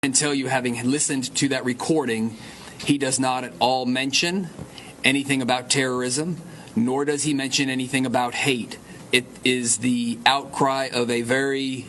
can tell you, having listened to that recording, he does not at all mention anything about terrorism, nor does he mention anything about hate. It is the outcry of a very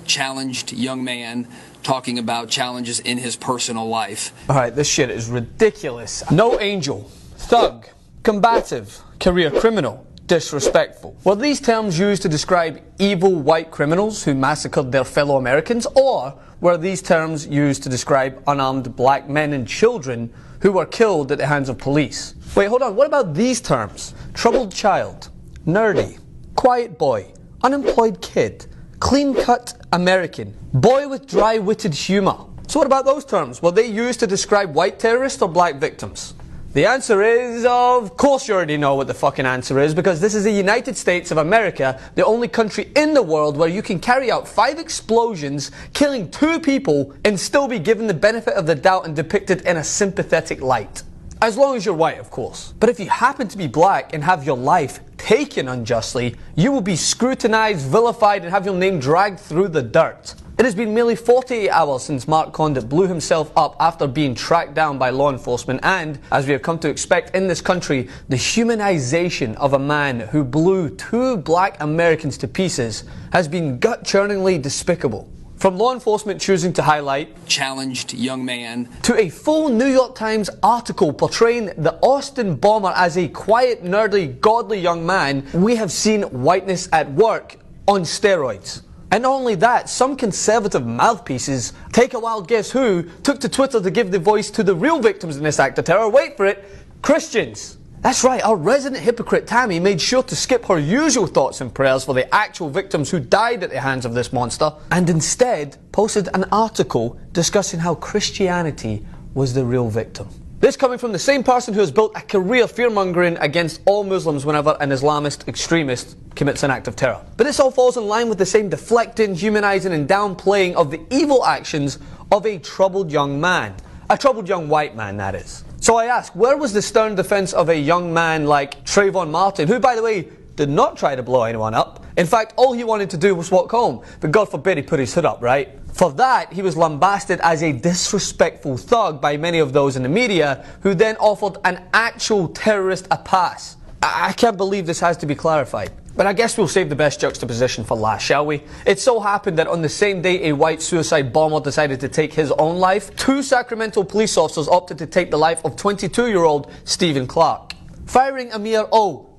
challenged young man talking about challenges in his personal life. Alright, this shit is ridiculous. No angel, thug, combative, career criminal, disrespectful. Were these terms used to describe evil white criminals who massacred their fellow Americans, or were these terms used to describe unarmed black men and children who were killed at the hands of police? Wait, hold on, what about these terms? Troubled child, nerdy, quiet boy, unemployed kid, clean-cut American, boy with dry-witted humour. So what about those terms? Were they used to describe white terrorists or black victims? The answer is, of course you already know what the fucking answer is, because this is the United States of America, the only country in the world where you can carry out 5 explosions, killing 2 people, and still be given the benefit of the doubt and depicted in a sympathetic light. As long as you're white, of course. But if you happen to be black and have your life taken unjustly, you will be scrutinized, vilified, and have your name dragged through the dirt. It has been merely 48 hours since Mark Condit blew himself up after being tracked down by law enforcement, and, as we have come to expect in this country, the humanization of a man who blew 2 black Americans to pieces has been gut-churningly despicable. From law enforcement choosing to highlight challenged young man, to a full New York Times article portraying the Austin bomber as a quiet, nerdy, godly young man, we have seen whiteness at work on steroids. And not only that, some conservative mouthpieces, take a wild guess who, took to Twitter to give the voice to the real victims in this act of terror. Wait for it, Christians. That's right, our resident hypocrite Tammy made sure to skip her usual thoughts and prayers for the actual victims who died at the hands of this monster, and instead posted an article discussing how Christianity was the real victim. This coming from the same person who has built a career fear-mongering against all Muslims whenever an Islamist extremist commits an act of terror. But this all falls in line with the same deflecting, humanizing and downplaying of the evil actions of a troubled young man. A troubled young white man, that is. So I ask, where was the stern defense of a young man like Trayvon Martin, who, by the way, did not try to blow anyone up? In fact, all he wanted to do was walk home, but God forbid he put his hood up, right? For that, he was lambasted as a disrespectful thug by many of those in the media, who then offered an actual terrorist a pass. I can't believe this has to be clarified. But I guess we'll save the best juxtaposition for last, shall we? It so happened that on the same day a white suicide bomber decided to take his own life, 2 Sacramento police officers opted to take the life of 22-year-old Stephen Clark, firing a mere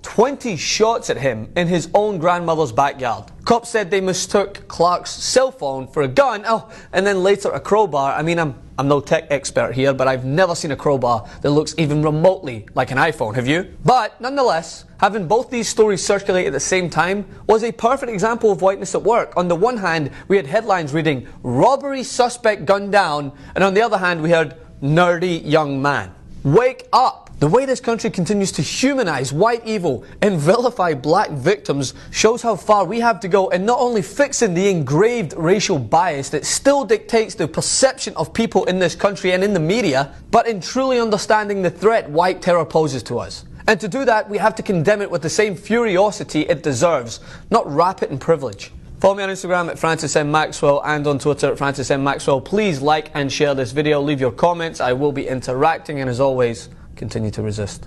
20 shots at him in his own grandmother's backyard. Cops said they mistook Clark's cell phone for a gun, and then later a crowbar. I mean, I'm no tech expert here, but I've never seen a crowbar that looks even remotely like an iPhone, have you? But, nonetheless, having both these stories circulate at the same time was a perfect example of whiteness at work. On the one hand, we had headlines reading, "Robbery suspect gunned down," and on the other hand, we heard, "Nerdy young man." Wake up! The way this country continues to humanize white evil and vilify black victims shows how far we have to go in not only fixing the engraved racial bias that still dictates the perception of people in this country and in the media, but in truly understanding the threat white terror poses to us. And to do that, we have to condemn it with the same furiosity it deserves, not wrap it in privilege. Follow me on Instagram at Francis M. Maxwell and on Twitter at Francis M. Maxwell. Please like and share this video. Leave your comments. I will be interacting, and as always, continue to resist.